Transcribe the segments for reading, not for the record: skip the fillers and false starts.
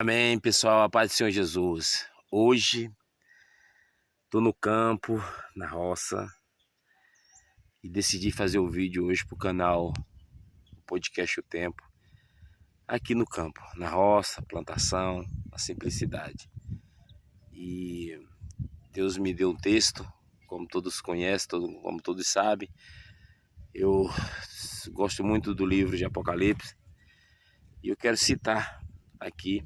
Amém, pessoal, a paz do Senhor Jesus. Hoje tô no campo, na roça, e decidi fazer o vídeo hoje pro canal o podcast O Tempo, aqui no campo, na roça, plantação, na simplicidade. E Deus me deu um texto, como todos conhecem, como todos sabem. Eu gosto muito do livro de Apocalipse e eu quero citar aqui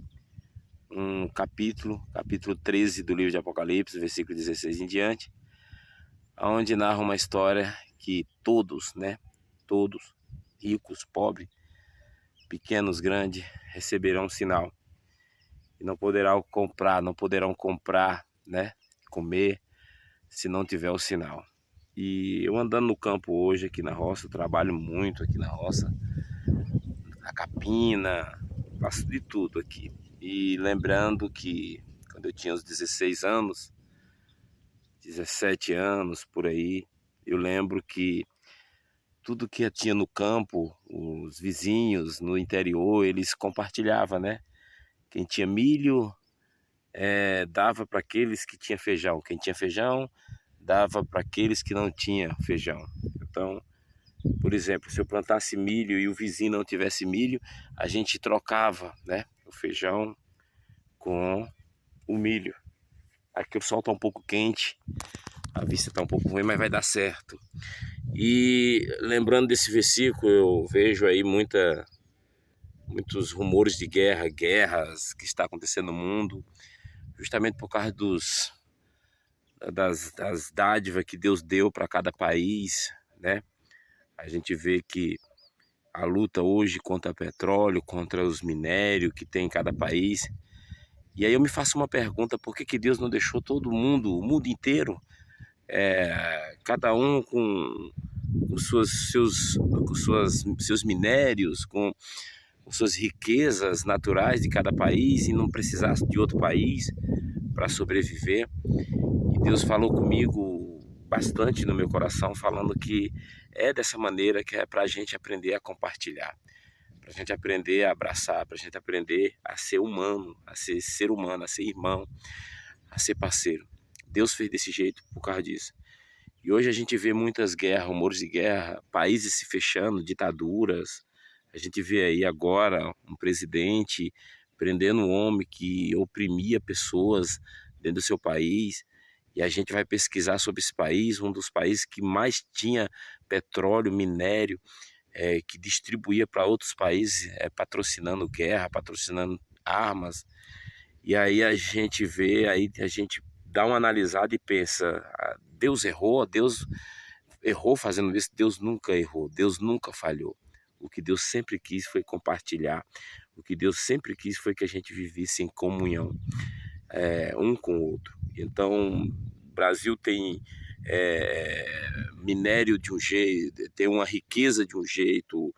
um capítulo 13 do livro de Apocalipse, versículo 16 em diante, onde narra uma história que todos, todos, ricos, pobres, pequenos, grandes, receberão um sinal e não poderão comprar, comer, se não tiver o sinal. E eu andando no campo hoje aqui na roça, eu trabalho muito aqui na roça, na capina, faço de tudo aqui. E lembrando que quando eu tinha uns 16 anos, 17 anos por aí, eu lembro que tudo que tinha no campo, os vizinhos no interior, eles compartilhavam, né? Quem tinha milho, dava para aqueles que tinham feijão. Quem tinha feijão, dava para aqueles que não tinham feijão. Então, por exemplo, se eu plantasse milho e o vizinho não tivesse milho, a gente trocava, né? O feijão com o milho. Aqui o sol está um pouco quente, a vista está um pouco ruim, mas vai dar certo. E lembrando desse versículo, eu vejo aí muitos rumores de guerras que está acontecendo no mundo, justamente por causa das dádivas que Deus deu para cada país, né? A gente vê que a luta hoje contra o petróleo, contra os minérios que tem em cada país. E aí eu me faço uma pergunta: por que Deus não deixou todo mundo, o mundo inteiro, cada um com seus minérios, com suas riquezas naturais de cada país e não precisasse de outro país para sobreviver? E Deus falou comigo bastante no meu coração, falando que é dessa maneira que é para a gente aprender a compartilhar, para a gente aprender a abraçar, para a gente aprender a ser humano, a ser irmão, a ser parceiro. Deus fez desse jeito por causa disso. E hoje a gente vê muitas guerras, rumores de guerra, países se fechando, ditaduras. A gente vê aí agora um presidente prendendo um homem que oprimia pessoas dentro do seu país. E a gente vai pesquisar sobre esse país, um dos países que mais tinha petróleo, minério, que distribuía para outros países, patrocinando guerra, patrocinando armas. E aí a gente vê, aí a gente dá uma analisada e pensa: Deus errou fazendo isso? Deus nunca errou, Deus nunca falhou. O que Deus sempre quis foi compartilhar. O que Deus sempre quis foi que a gente vivesse em comunhão, um com o outro. Então, o Brasil tem minério de um jeito, tem uma riqueza de um jeito,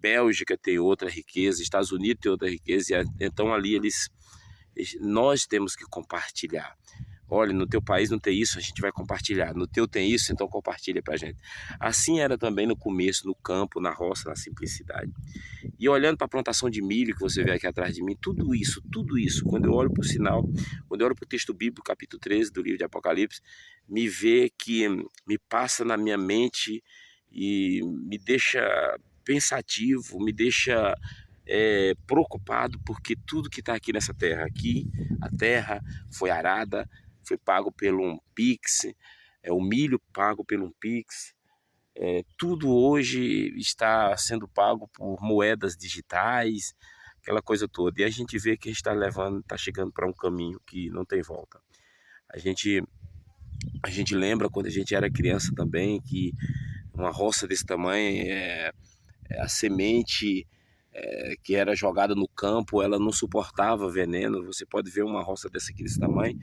Bélgica tem outra riqueza, Estados Unidos tem outra riqueza, então ali nós temos que compartilhar. Olha, no teu país não tem isso, a gente vai compartilhar. No teu tem isso, então compartilha pra gente. Assim era também no começo, no campo, na roça, na simplicidade. E olhando para a plantação de milho que você vê aqui atrás de mim, tudo isso, quando eu olho para o sinal, quando eu olho para o texto bíblico, capítulo 13 do livro de Apocalipse, me passa na minha mente e me deixa pensativo, me deixa preocupado, porque tudo que está aqui nessa terra, a terra foi arada, foi pago pelo um Pix, o milho pago pelo um Pix, tudo hoje está sendo pago por moedas digitais, aquela coisa toda. E a gente vê que a gente está chegando para um caminho que não tem volta. A gente lembra quando a gente era criança também, que uma roça desse tamanho, a semente que era jogada no campo, ela não suportava veneno. Você pode ver uma roça desse tamanho,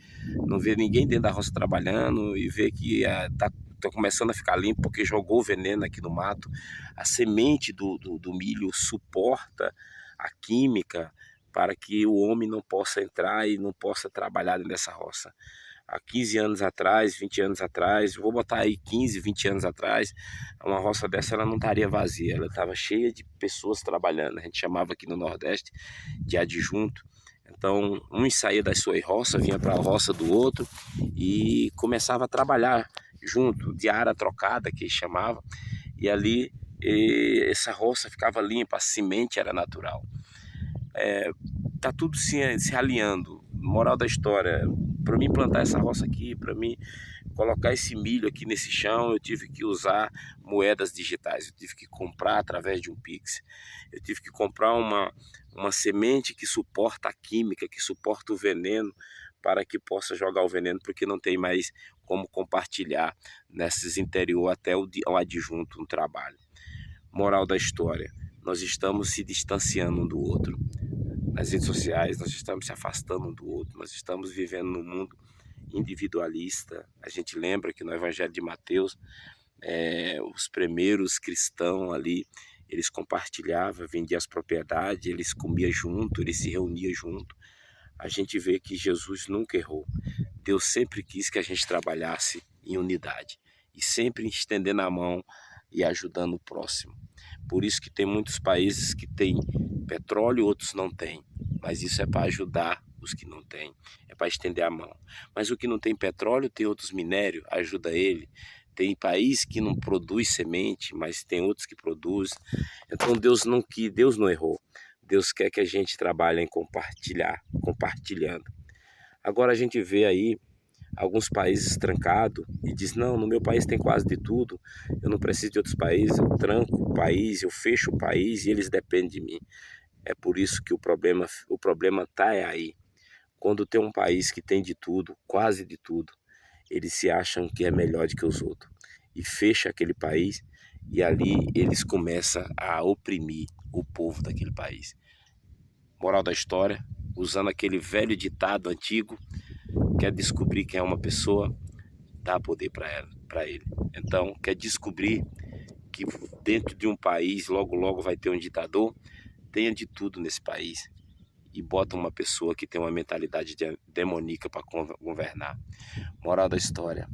não vê ninguém dentro da roça trabalhando e vê que tá começando a ficar limpo porque jogou veneno aqui no mato. A semente do milho suporta a química para que o homem não possa entrar e não possa trabalhar nessa roça. Há 15 anos atrás, 20 anos atrás, vou botar aí 15, 20 anos atrás, uma roça dessa ela não estaria vazia, ela estava cheia de pessoas trabalhando. A gente chamava aqui no Nordeste de adjunto, Então, um saía da sua roça, vinha para a roça do outro e começava a trabalhar junto, de área trocada, que chamava, e ali essa roça ficava limpa, a semente era natural. Tá tudo se alinhando. Moral da história, para mim plantar essa roça aqui, para mim colocar esse milho aqui nesse chão, eu tive que usar moedas digitais, eu tive que comprar através de um Pix, eu tive que comprar uma semente que suporta a química, que suporta o veneno, para que possa jogar o veneno, porque não tem mais como compartilhar nesses interior até o adjunto no trabalho. Moral da história, nós estamos se distanciando um do outro. Nas redes sociais, nós estamos se afastando um do outro, nós estamos vivendo num mundo individualista. A gente lembra que no Evangelho de Mateus, os primeiros cristãos ali, eles compartilhavam, vendiam as propriedades, eles comiam junto, eles se reuniam junto. A gente vê que Jesus nunca errou. Deus sempre quis que a gente trabalhasse em unidade e sempre estendendo a mão e ajudando o próximo. Por isso que tem muitos países que têm petróleo, outros não têm. Mas isso é para ajudar os que não têm, é para estender a mão. Mas o que não tem petróleo, tem outros minérios, ajuda ele. Tem país que não produz semente, mas tem outros que produzem. Então Deus não errou. Deus quer que a gente trabalhe em compartilhando. Agora a gente vê aí alguns países trancados e diz, não, no meu país tem quase de tudo, eu não preciso de outros países, eu tranco o país, eu fecho o país e eles dependem de mim. É por isso que o problema está aí. Quando tem um país que tem de tudo, quase de tudo, eles se acham que é melhor do que os outros. E fecha aquele país e ali eles começam a oprimir o povo daquele país. Moral da história, usando aquele velho ditado antigo, quer descobrir quem é uma pessoa, dá poder para ele. Então, quer descobrir que dentro de um país, logo vai ter um ditador, tenha de tudo nesse país e bota uma pessoa que tem uma mentalidade demoníaca para governar. Moral da história,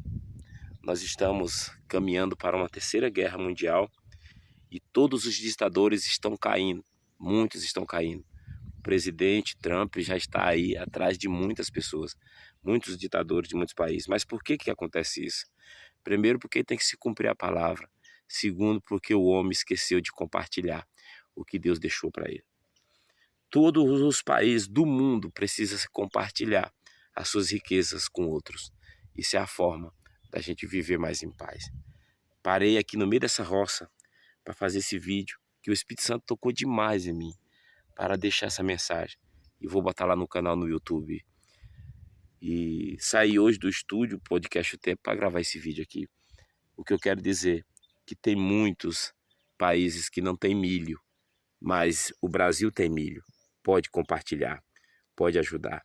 nós estamos caminhando para uma terceira guerra mundial e todos os ditadores estão caindo, muitos estão caindo. O presidente Trump já está aí atrás de muitas pessoas, muitos ditadores de muitos países. Mas por que acontece isso? Primeiro, porque tem que se cumprir a palavra. Segundo, porque o homem esqueceu de compartilhar o que Deus deixou para ele. Todos os países do mundo precisam se compartilhar as suas riquezas com outros. Isso é a forma da gente viver mais em paz. Parei aqui no meio dessa roça para fazer esse vídeo, que o Espírito Santo tocou demais em mim, para deixar essa mensagem. E vou botar lá no canal no YouTube. E saí hoje do estúdio, podcast O Tempo, para gravar esse vídeo aqui. O que eu quero dizer, que tem muitos países que não tem milho, mas o Brasil tem milho. Pode compartilhar, pode ajudar.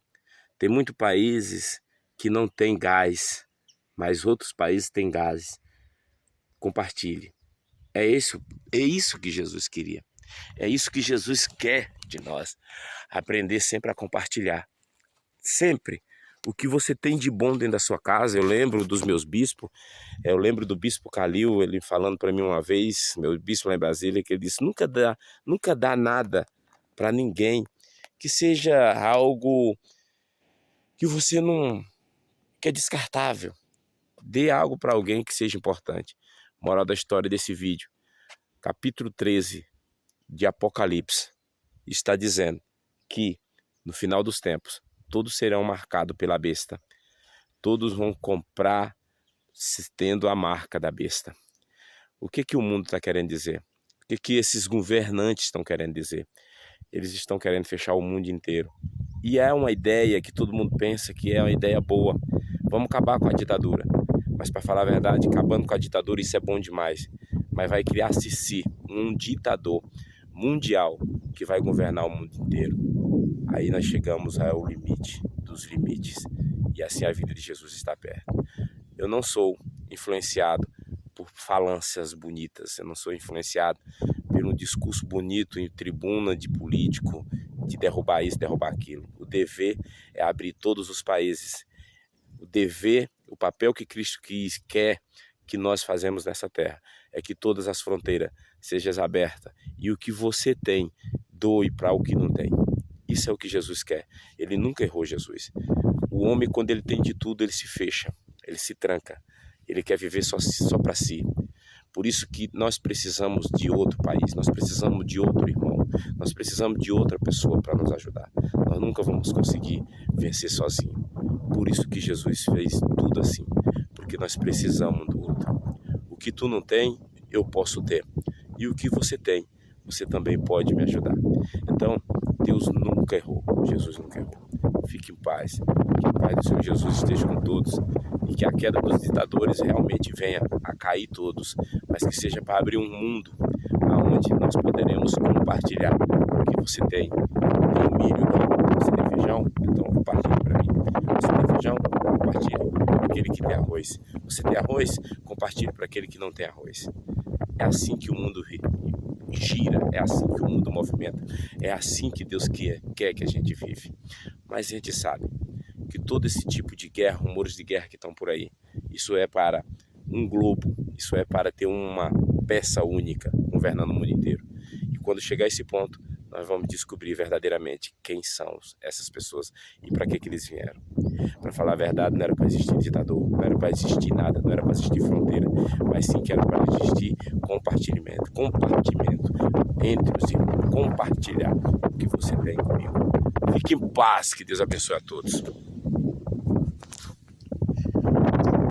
Tem muitos países que não tem gás, mas outros países têm gás. Compartilhe. É isso que Jesus queria. É isso que Jesus quer de nós. Aprender sempre a compartilhar. Sempre. O que você tem de bom dentro da sua casa. Eu lembro dos meus bispos. Eu lembro do bispo Calil, ele falando para mim uma vez, meu bispo lá em Brasília, que ele disse, nunca dá nada para ninguém que seja algo que você não... que é descartável. Dê algo para alguém que seja importante. Moral da história desse vídeo. Capítulo 13 de Apocalipse está dizendo que no final dos tempos todos serão marcados pela besta. Todos vão comprar tendo a marca da besta. O que o mundo está querendo dizer? O que esses governantes estão querendo dizer? Eles estão querendo fechar o mundo inteiro. E é uma ideia que todo mundo pensa que é uma ideia boa. Vamos acabar com a ditadura. Mas para falar a verdade, acabando com a ditadura, isso é bom demais. Mas vai criar-se um ditador mundial que vai governar o mundo inteiro. Aí nós chegamos ao limite dos limites. E assim a vida de Jesus está perto. Eu não sou influenciado por falâncias bonitas. Eu não sou influenciado por um discurso bonito em tribuna de político, de derrubar isso, derrubar aquilo. O dever é abrir todos os países. O dever, o papel que Cristo quer que nós fazemos nessa terra, é que todas as fronteiras sejam abertas. E o que você tem, doe para o que não tem. Isso é o que Jesus quer. Ele nunca errou, Jesus. O homem, quando ele tem de tudo, ele se fecha, ele se tranca. Ele quer viver só para si. Por isso que nós precisamos de outro país, nós precisamos de outro irmão, nós precisamos de outra pessoa para nos ajudar. Nós nunca vamos conseguir vencer sozinho. Por isso que Jesus fez tudo assim, porque nós precisamos do outro. O que tu não tem, eu posso ter. E o que você tem, você também pode me ajudar. Então, Deus nunca errou, Jesus nunca errou. Fique em paz, que a paz do Senhor Jesus esteja com todos e que a queda dos ditadores realmente venha a cair todos, mas que seja para abrir um mundo onde nós poderemos compartilhar o que você tem. Tem milho aqui, você tem feijão? Então compartilhe para mim. Você tem feijão? Compartilhe para aquele que tem arroz. Você tem arroz? Compartilhe para aquele que não tem arroz. É assim que o mundo gira, é assim que o mundo movimenta, é assim que Deus quer que a gente vive. Mas a gente sabe que todo esse tipo de guerra, rumores de guerra que estão por aí, isso é para um globo, isso é para ter uma peça única governando o mundo inteiro. E quando chegar a esse ponto, nós vamos descobrir verdadeiramente quem são essas pessoas e para que eles vieram. Para falar a verdade, não era para existir ditador, não era para existir nada, não era para existir fronteira, mas sim que era para existir compartilhamento entre os irmãos, compartilhar o que você tem comigo. Fique em paz, que Deus abençoe a todos.